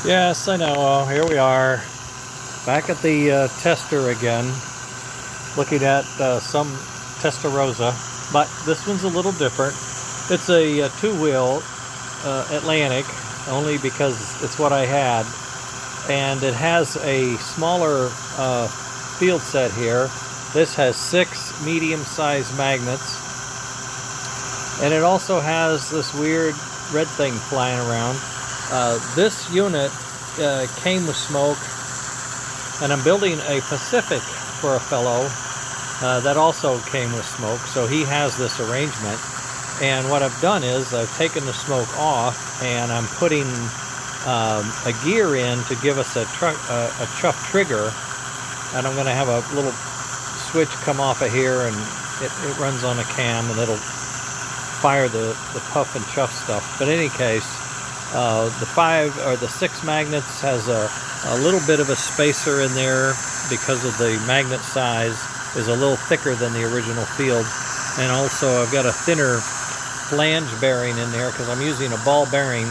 Yes, I know. Here we are, back at the tester again, looking at some Testarossa, but this one's a little different. It's a two-wheel Atlantic, only because it's what I had, and it has a smaller field set here. This has 6 medium-sized magnets, and it also has this weird red thing flying around. This unit came with smoke, and I'm building a Pacific for a fellow that also came with smoke, so he has this arrangement. And what I've done is I've taken the smoke off, and I'm putting a gear in to give us a chuff trigger, and I'm going to have a little switch come off of here, and it runs on a cam, and it'll fire the puff and chuff stuff. But in any case, the 6 magnets has a little bit of a spacer in there because of the magnet size is a little thicker than the original field, and also I've got a thinner flange bearing in there because I'm using a ball bearing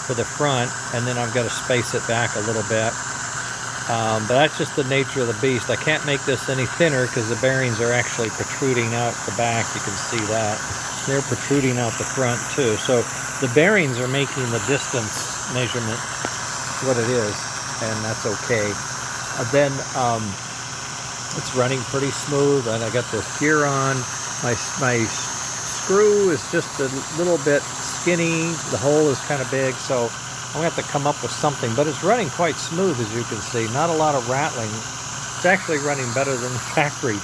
for the front, and then I've got to space it back a little bit. But that's just the nature of the beast. I can't make this any thinner because the bearings are actually protruding out the back. You can see that. They're protruding out the front too. So the bearings are making the distance measurement what it is, and that's okay. Then it's running pretty smooth, and I got this gear on. My screw is just a little bit skinny. The hole is kind of big, so I'm going to have to come up with something. But it's running quite smooth, as you can see. Not a lot of rattling. It's actually running better than the factory.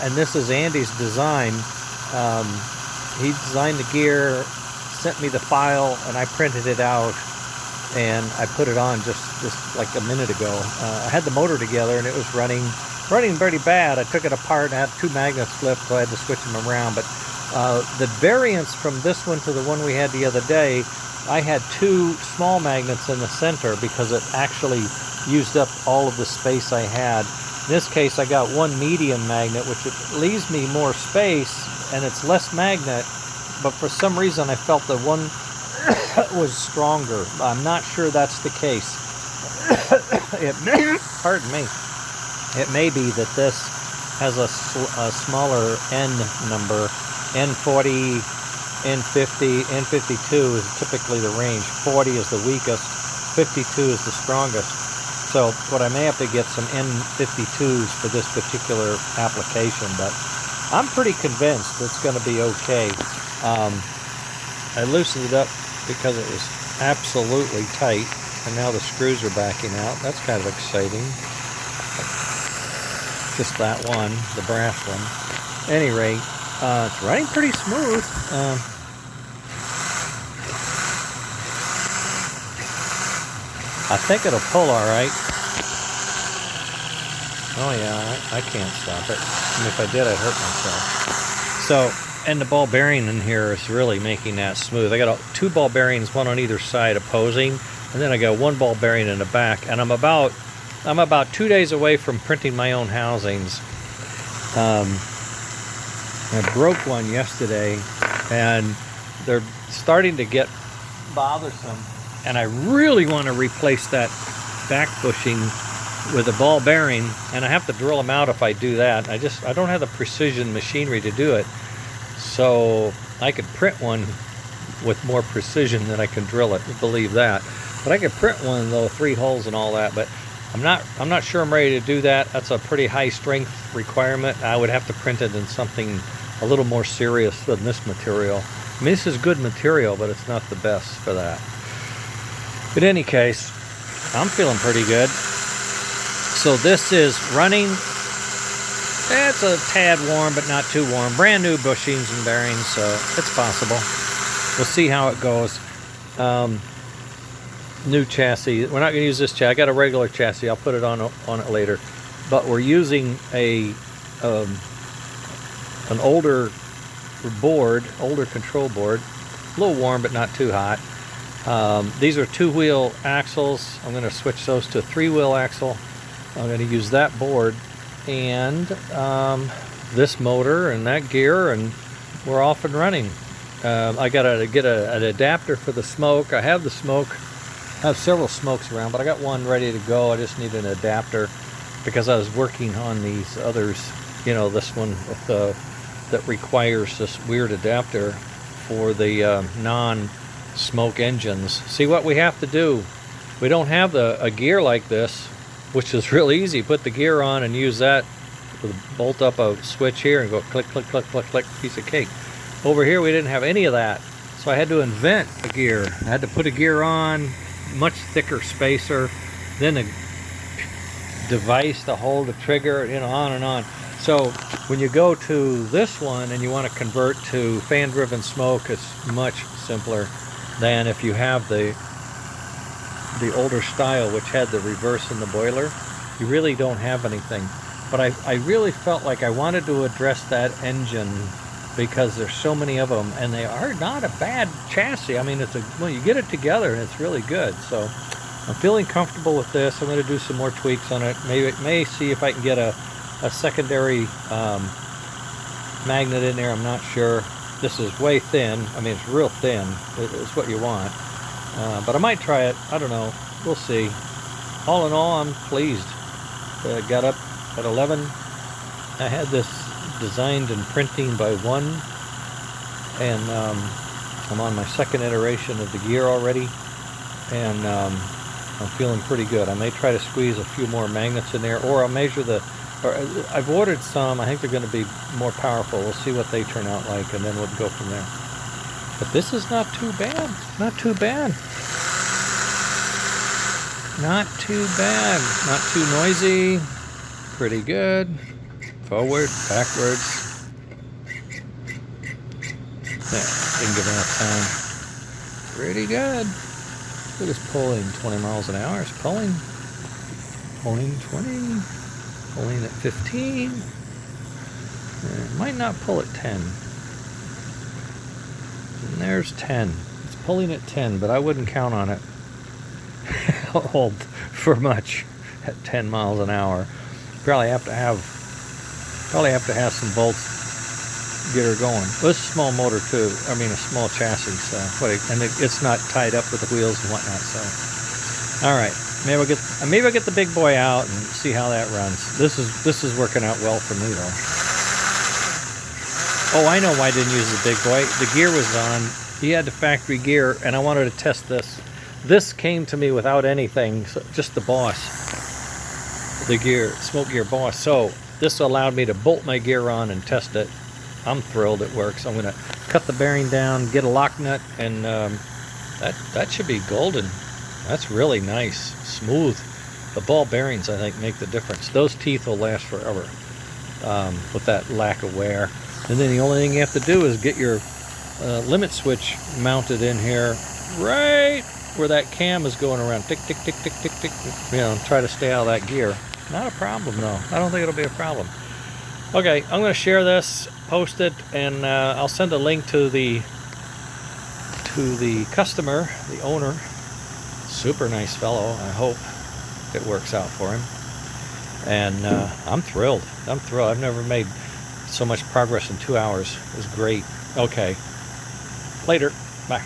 And this is Andy's design. He designed the gear, sent me the file, and I printed it out, and I put it on just like a minute ago. I had the motor together, and it was running pretty bad. I took it apart and I had 2 magnets flipped, so I had to switch them around. But the variance from this one to the one we had the other day, I had 2 small magnets in the center because it actually used up all of the space I had. In this case, I got 1 medium magnet, which it leaves me more space, and it's less magnet, but for some reason I felt the one was stronger. I'm not sure that's the case. Pardon me. It may be that this has a smaller N number. N40, N50, N52 is typically the range. 40 is the weakest, 52 is the strongest. So what I may have to get some N52s for this particular application, but I'm pretty convinced it's going to be okay. I loosened it up because it was absolutely tight, and now the screws are backing out. That's kind of exciting. Just that one, the brass one. At any rate, it's running pretty smooth. I think it'll pull all right. Oh yeah, I can't stop it. And if I did, I'd hurt myself. So, and the ball bearing in here is really making that smooth. I got 2 ball bearings, one on either side opposing, and then I got 1 ball bearing in the back. And I'm about 2 days away from printing my own housings. I broke one yesterday, and they're starting to get bothersome, and I really want to replace that back bushing with a ball bearing, and I have to drill them out if I do that. I don't have the precision machinery to do it, so I could print one with more precision than I can drill it, believe that. But I could print one though, 3 holes and all that, but I'm not sure I'm ready to do that. That's a pretty high strength requirement. I would have to print it in something a little more serious than this material. I mean, this is good material, but it's not the best for that. In any case, I'm feeling pretty good. So this is running. It's a tad warm, but not too warm. Brand new bushings and bearings, so it's possible. We'll see how it goes. New chassis. We're not going to use this chassis. I got a regular chassis. I'll put it on it later. But we're using an older control board. A little warm, but not too hot. These are 2-wheel axles. I'm going to switch those to a 3-wheel axle. I'm going to use that board and this motor and that gear, and we're off and running. I got to get an adapter for the smoke. I have the smoke I have several smokes around, but I got one ready to go. I just need an adapter because I was working on these others. You know, this one with the that requires this weird adapter for the non-smoke engines. See what we have to do? We don't have a gear like this, which is real easy. Put the gear on and use that. Bolt up a switch here and go click, click, click, click, click, piece of cake. Over here we didn't have any of that, so I had to invent a gear. I had to put a gear on, much thicker spacer, then a device to hold the trigger, you know, on and on. So when you go to this one and you want to convert to fan-driven smoke, it's much simpler than if you have the older style, which had the reverse in the boiler. You really don't have anything. But I really felt like I wanted to address that engine because there's so many of them, and they are not a bad chassis. I mean, well, you get it together and it's really good. So I'm feeling comfortable with this. I'm going to do some more tweaks on it. May see if I can get a secondary magnet in there. I'm not sure. This is way thin. I mean, it's real thin. It's what you want. But I might try it. I don't know. We'll see. All in all, I'm pleased. Got up at 11. I had this designed and printing by 1, and I'm on my second iteration of the gear already, and I'm feeling pretty good. I may try to squeeze a few more magnets in there, or I'll measure I've ordered some. I think they're going to be more powerful. We'll see what they turn out like, and then we'll go from there. But this is not too bad. Not too bad. Not too bad. Not too noisy. Pretty good. Forward, backwards. Yeah, didn't give enough time. Pretty good. Look at this pulling. 20 miles an hour. It's pulling. Pulling 20. Pulling at 15. It might not pull at 10. And there's 10. It's pulling at 10, but I wouldn't count on it. Hold for much at 10 miles an hour. Probably have to have some bolts to get her going. Well, it's a small motor too. I mean, a small chassis. So it's not tied up with the wheels and whatnot. So, all right. Maybe I'll get the big boy out and see how that runs. This is working out well for me though. Oh, I know why I didn't use the big boy. The gear was on. He had the factory gear, and I wanted to test this. This came to me without anything, so just the boss. The gear, smoke gear boss. So this allowed me to bolt my gear on and test it. I'm thrilled it works. I'm going to cut the bearing down, get a lock nut, and that should be golden. That's really nice, smooth. The ball bearings, I think, make the difference. Those teeth will last forever with that lack of wear. And then the only thing you have to do is get your limit switch mounted in here, right where that cam is going around. Tick, tick, tick, tick, tick, tick. You know, try to stay out of that gear. Not a problem, though. I don't think it'll be a problem. Okay, I'm going to share this, post it, and I'll send a link to the customer, the owner. Super nice fellow. I hope it works out for him. And I'm thrilled. I'm thrilled. I've never made so much progress in 2 hours. It was great. Okay. Later. Bye.